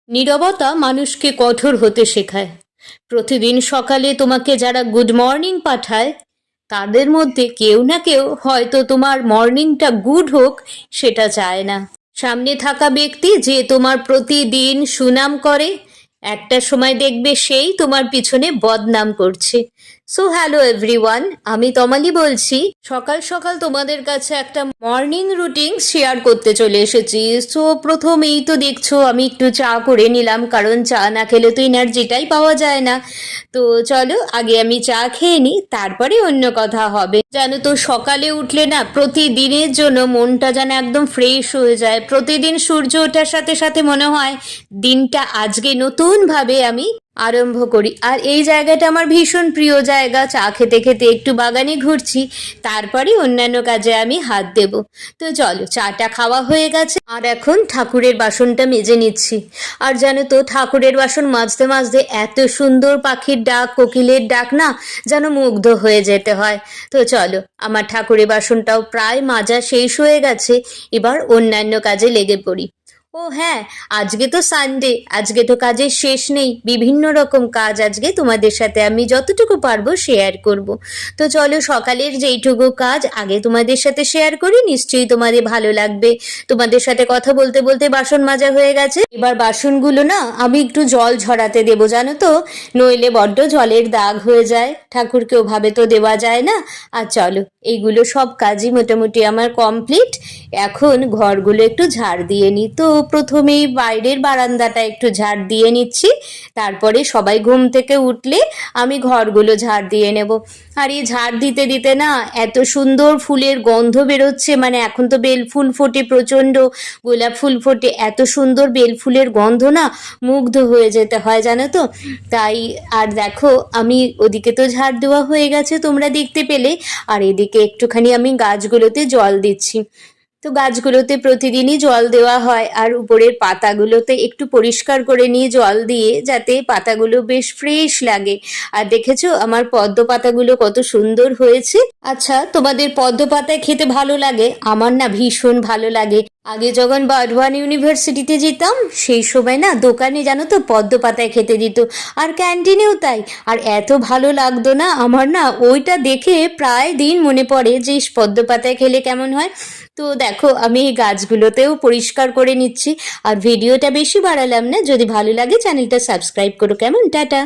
নীরবতা মানুষকে কঠোর হতে শেখায়। প্রতিদিন সকালে তোমাকে যারা গুড মর্নিং পাঠায়, তাদের মধ্যে কেউ না কেউ হয়তো তোমার মর্নিংটা গুড হোক সেটা চায় না। সামনে থাকা ব্যক্তি যে তোমার প্রতিদিন সুনাম করে, একটা সময় দেখবে সেই তোমার পিছনে বদনাম করছে। সো হ্যালো এভরিওয়ান, আমি তমালি বলছি। সকাল সকাল তোমাদের কাছে একটা মর্নিং রুটিন শেয়ার করতে চলে এসেছি। সো প্রথমেই তো দেখছো আমি একটু চা করে নিলাম, কারণ চা না খেলে তো এনার্জিটাই পাওয়া যায় না। তো চলো আগে আমি চা খেয়ে নিই, তারপরে অন্য কথা হবে। জানো তো, সকালে উঠলে না প্রতিদিনের জন্য মনটা যেন একদম ফ্রেশ হয়ে যায়। প্রতিদিন সূর্য ওঠার সাথে সাথে মনে হয় দিনটা আজকে নতুনভাবে আমি আরম্ভ করি। আর এই জায়গাটা আমার ভীষণ প্রিয় জায়গা। চা খেতে খেতে একটু বাগানে ঘুরছি, তারপরে অন্যান্য কাজে আমি হাত দেব। তো চলো, চাটা খাওয়া হয়ে গেছে, আর এখন ঠাকুরের বাসনটা মেজে নিচ্ছি। আর জানো তো, ঠাকুরের বাসন মাজতে মাজতে এত সুন্দর পাখির ডাক, কোকিলের ডাক না, যেন মুগ্ধ হয়ে যেতে হয়। তো চলো, আমার ঠাকুরের বাসনটাও প্রায় মাজা শেষ হয়ে গেছে, এবার অন্যান্য কাজে লেগে পড়ি। ও হ্যাঁ, আজকে তো সানডে, আজকে তো কাজের শেষ নেই। বিভিন্ন রকম কাজ আজকে তোমাদের সাথে আমি যতটুকু পারবো শেয়ার করব। তো চলো, সকালের যেইটুকু কাজ আগে তোমাদের সাথে শেয়ার করি, নিশ্চয়ই তোমাদের ভালো লাগবে। তোমাদের সাথে কথা বলতে বলতে বাসন মাজা হয়ে গেছে। এবার বাসনগুলো না আমি একটু জল ঝরাতে দেবো, জানো তো, নইলে বড্ড জলের দাগ হয়ে যায়। ঠাকুরকে ওভাবে তো দেওয়া যায় না। আর চলো, এইগুলো সব কাজই মোটামুটি আমার কমপ্লিট। এখন ঘরগুলো একটু ঝাড় দিয়ে নিই। তো প্রথমেই বাইরের বারান্দাটা একটু ঝাড় দিয়ে নিচ্ছি, তারপরে সবাই ঘুম থেকে উঠলে আমি ঘরগুলো ঝাড় দিয়ে নেব। আর এই ঝাড় দিতে দিতে না এত সুন্দর ফুলের গন্ধ বেরোচ্ছে, মানে এখন তো বেল ফুল ফোটে, প্রচণ্ড গোলাপ ফুল ফোটে, এত সুন্দর বেল ফুলের গন্ধ না মুগ্ধ হয়ে যেতে হয়, জানো তো। তাই আর দেখো, আমি ওদিকে তো ঝাড় দেওয়া হয়ে গেছে, তোমরা দেখতে পেলে। আর এদিকে একটুখানি আমি গাছগুলোতে জল দিচ্ছি। তো গাছগুলোতে প্রতিদিনই জল দেওয়া হয়, আর উপরের পাতাগুলোতে একটু পরিষ্কার করে নিয়ে জল দিয়ে, যাতে পাতাগুলো বেশ ফ্রেশ লাগে। আর দেখেছো আমার পদ্ম পাতাগুলো কত সুন্দর হয়েছে। আচ্ছা, তোমাদের পদ্ম পাতায় খেতে ভালো লাগে? আমার না ভীষণ ভালো লাগে। আগে যখন বার্ডওয়ান ইউনিভার্সিটিতে যেতাম, সেই সময় না দোকানে, জানো তো, পদ্ম পাতায় খেতে দিত, আর ক্যান্টিনেও তাই। আর এত ভালো লাগতো না আমার, না ওইটা দেখে প্রায় দিন মনে পড়ে যে পদ্ম পাতায় খেলে কেমন হয়। তো দেখো, আমি এই গাছগুলোতেও পরিষ্কার করে নিচ্ছি। আর ভিডিওটা বেশি বাড়ালাম না, যদি ভালো লাগে চ্যানেলটা সাবস্ক্রাইব করো, কেমন? টাটা।